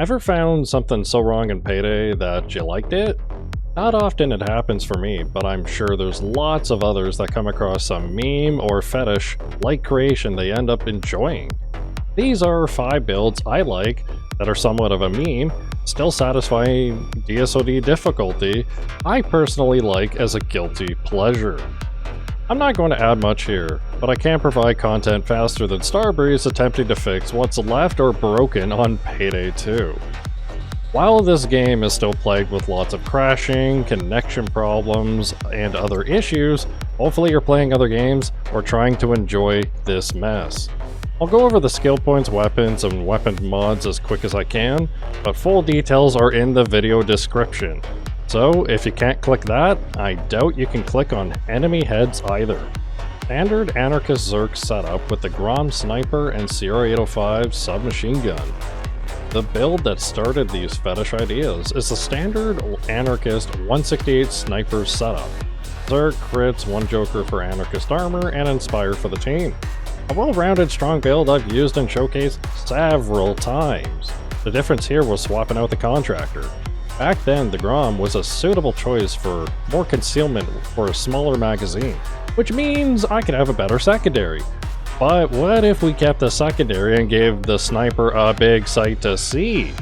Ever found something so wrong in Payday that you liked it? Not often it happens for me, but I'm sure there's lots of others that come across some meme or fetish-like creation they end up enjoying. These are 5 builds I like that are somewhat of a meme, still satisfying DSOD difficulty I personally like as a guilty pleasure. I'm not going to add much here, but I can provide content faster than Starbreeze attempting to fix what's left or broken on Payday 2. While this game is still plagued with lots of crashing, connection problems, and other issues, hopefully you're playing other games or trying to enjoy this mess. I'll go over the skill points, weapons, and weapon mods as quick as I can, but full details are in the video description. So if you can't click that, I doubt you can click on enemy heads either. Standard Anarchist Zerk setup with the Grom sniper and CR-805 submachine gun. The build that started these fetish ideas is the standard Anarchist 168 sniper setup. Zerk, crits, 1 Joker for Anarchist armor, and Inspire for the team. A well-rounded strong build I've used and showcased several times. The difference here was swapping out the contractor. Back then, the Grom was a suitable choice for more concealment for a smaller magazine, which means I could have a better secondary. But what if we kept the secondary and gave the sniper a big sight to see?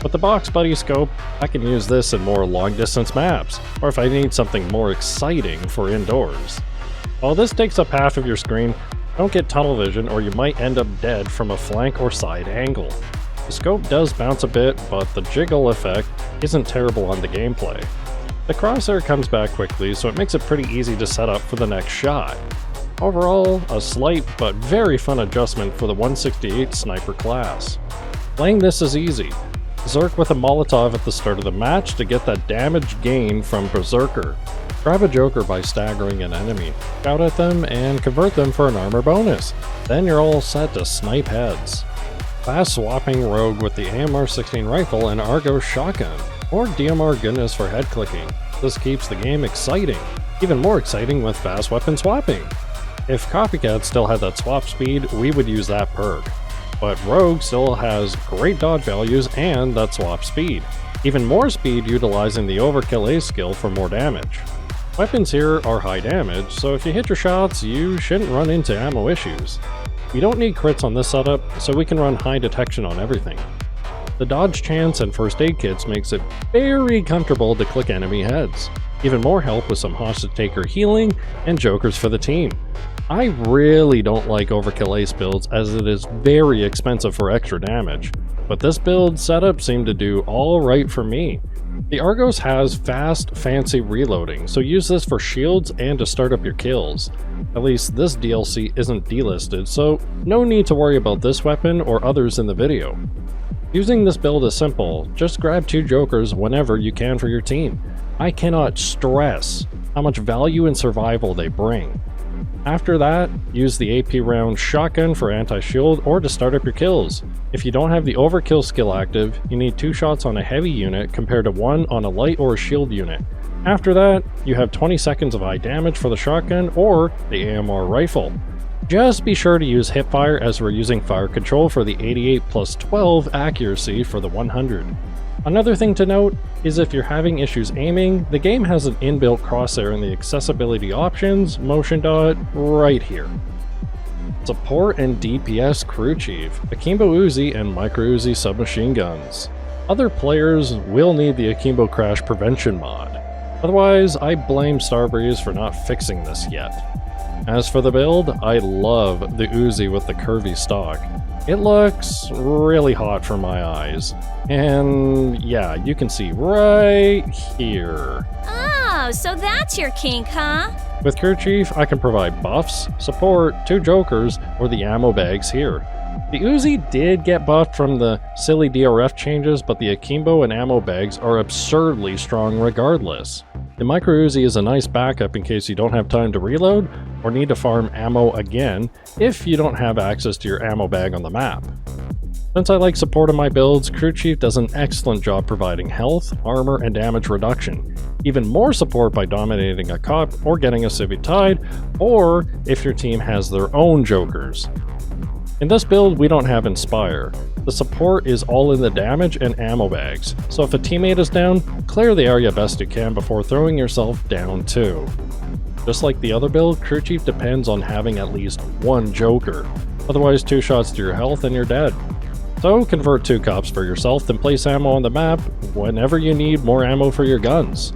With the Box Buddy scope, I can use this in more long-distance maps, or if I need something more exciting for indoors. While this takes up half of your screen, don't get tunnel vision or you might end up dead from a flank or side angle. The scope does bounce a bit, but the jiggle effect isn't terrible on the gameplay. The crosshair comes back quickly, so it makes it pretty easy to set up for the next shot. Overall, a slight but very fun adjustment for the 168 sniper class. Playing this is easy. Zerk with a Molotov at the start of the match to get that damage gain from Berserker. Grab a Joker by staggering an enemy, shout at them, and convert them for an armor bonus. Then you're all set to snipe heads. Fast swapping Rogue with the AMR-16 rifle and Argos shotgun, or DMR goodness for head clicking. This keeps the game exciting, even more exciting with fast weapon swapping. If Copycat still had that swap speed, we would use that perk. But Rogue still has great dodge values and that swap speed. Even more speed utilizing the Overkill A skill for more damage. Weapons here are high damage, so if you hit your shots, you shouldn't run into ammo issues. We don't need crits on this setup, so we can run high detection on everything. The dodge chance and first aid kits makes it very comfortable to click enemy heads. Even more help with some hostage taker healing and jokers for the team. I really don't like Overkill Ace builds as it is very expensive for extra damage, but this build setup seemed to do alright for me. The Argos has fast, fancy reloading, so use this for shields and to start up your kills. At least this DLC isn't delisted, so no need to worry about this weapon or others in the video. Using this build is simple, just grab 2 Jokers whenever you can for your team. I cannot stress how much value and survival they bring. After that, use the AP round shotgun for anti-shield or to start up your kills. If you don't have the overkill skill active, you need 2 shots on a heavy unit compared to 1 on a light or a shield unit. After that, you have 20 seconds of high damage for the shotgun or the AMR rifle. Just be sure to use hipfire as we're using fire control for the 88 plus 12 accuracy for the 100. Another thing to note is if you're having issues aiming, the game has an inbuilt crosshair in the accessibility options motion dot right here. Support and DPS crew chief, Akimbo Uzi and Micro Uzi submachine guns. Other players will need the Akimbo crash prevention mod. Otherwise, I blame Starbreeze for not fixing this yet. As for the build, I love the Uzi with the curvy stock. It looks really hot for my eyes. And yeah, you can see right here. Oh, so that's your kink, huh? With Crew Chief, I can provide buffs, support, 2 Jokers, or the ammo bags here. The Uzi did get buffed from the silly DRF changes, but the Akimbo and ammo bags are absurdly strong regardless. The Micro Uzi is a nice backup in case you don't have time to reload or need to farm ammo again if you don't have access to your ammo bag on the map. Since I like support in my builds, Crew Chief does an excellent job providing health, armor, and damage reduction. Even more support by dominating a cop or getting a Civic Tide, or if your team has their own Jokers. In this build, we don't have Inspire. The support is all in the damage and ammo bags, so if a teammate is down, clear the area best you can before throwing yourself down too. Just like the other build, Crew Chief depends on having at least one Joker, otherwise 2 shots to your health and you're dead. So convert 2 cops for yourself, then place ammo on the map whenever you need more ammo for your guns.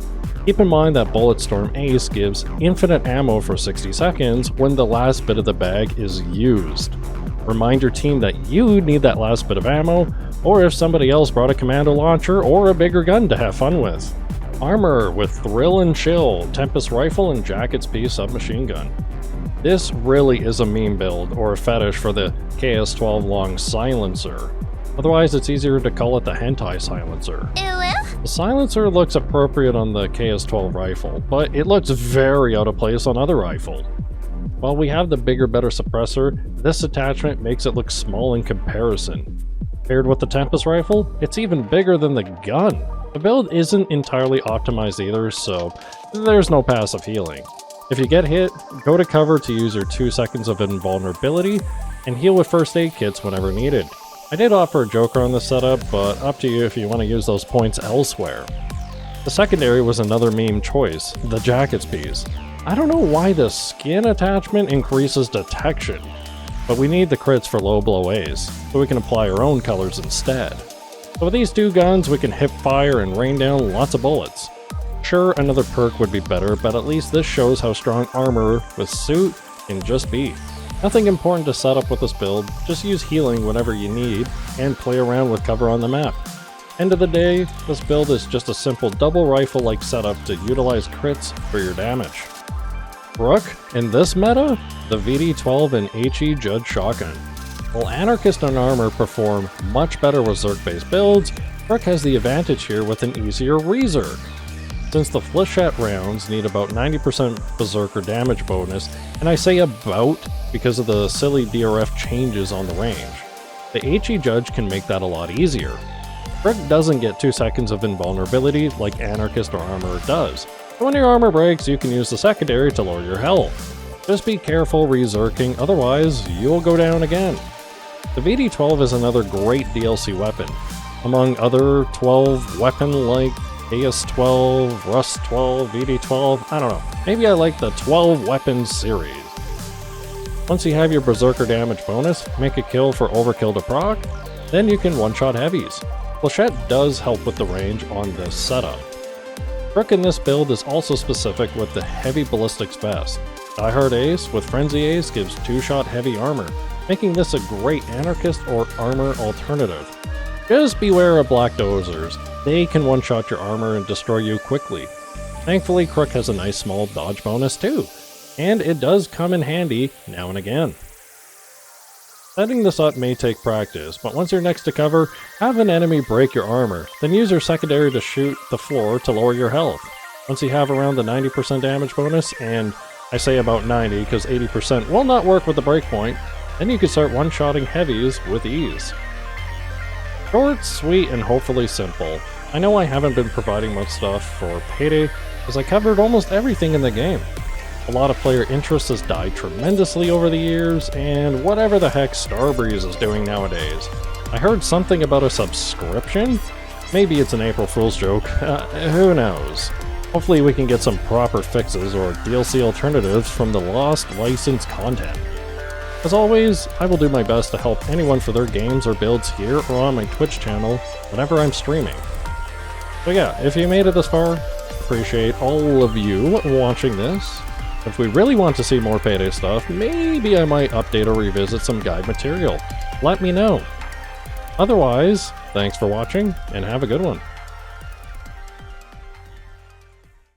Keep in mind that Bulletstorm Ace gives infinite ammo for 60 seconds when the last bit of the bag is used. Remind your team that you need that last bit of ammo, or if somebody else brought a commando launcher or a bigger gun to have fun with. Armor with Thrill and Chill, Tempest Rifle, and Jacket's Piece submachine gun. This really is a meme build or a fetish for the KS-12 long silencer. Otherwise, it's easier to call it the hentai silencer. The silencer looks appropriate on the KS-12 rifle, but it looks very out of place on other rifles. While we have the bigger, better suppressor, this attachment makes it look small in comparison. Paired with the Tempest rifle, it's even bigger than the gun. The build isn't entirely optimized either, so there's no passive healing. If you get hit, go to cover to use your 2 seconds of invulnerability, and heal with first aid kits whenever needed. I did offer a Joker on this setup, but up to you if you want to use those points elsewhere. The secondary was another meme choice, the Jacket's Piece. I don't know why the skin attachment increases detection, but we need the crits for low blow A's, so we can apply our own colors instead. So with these 2 guns, we can hip fire and rain down lots of bullets. Sure, another perk would be better, but at least this shows how strong armor with suit can just be. Nothing important to set up with this build, just use healing whenever you need, and play around with cover on the map. End of the day, this build is just a simple double rifle-like setup to utilize crits for your damage. Rook, in this meta, the VD-12 and HE Judge Shotgun. While Anarchist and Armor perform much better with Zerk-based builds, Rook has the advantage here with an easier Rezerk. Since the Flechette rounds need about 90% Berserker damage bonus, and I say about because of the silly DRF changes on the range, the HE Judge can make that a lot easier. Rook doesn't get 2 seconds of invulnerability like Anarchist or Armor does, so when your armor breaks, you can use the secondary to lower your health. Just be careful Rezerking, otherwise you'll go down again. The VD-12 is another great DLC weapon. Among other 12 weapon-like AS-12, Rust-12, VD-12, I don't know. Maybe I like the 12 weapons series. Once you have your Berserker damage bonus, make a kill for overkill to proc, then you can one-shot heavies. Flechette does help with the range on this setup. Rook in this build is also specific with the heavy ballistics vest. Die Hard Ace with Frenzy Ace gives 2-shot heavy armor, making this a great Anarchist or Armor alternative. Just beware of Black Dozers, they can one-shot your armor and destroy you quickly. Thankfully, Crook has a nice small dodge bonus too, and it does come in handy now and again. Setting this up may take practice, but once you're next to cover, have an enemy break your armor, then use your secondary to shoot the floor to lower your health. Once you have around the 90% damage bonus, and I say about 90 because 80% will not work with the breakpoint, then you can start one-shotting heavies with ease. Short, sweet, and hopefully simple. I know I haven't been providing much stuff for Payday, as I covered almost everything in the game. A lot of player interest has died tremendously over the years, and whatever the heck Starbreeze is doing nowadays. I heard something about a subscription? Maybe it's an April Fool's joke, who knows. Hopefully we can get some proper fixes or DLC alternatives from the lost licensed content. As always, I will do my best to help anyone for their games or builds here or on my Twitch channel whenever I'm streaming. So yeah, if you made it this far, appreciate all of you watching this. If we really want to see more Payday stuff, maybe I might update or revisit some guide material. Let me know. Otherwise, thanks for watching and have a good one.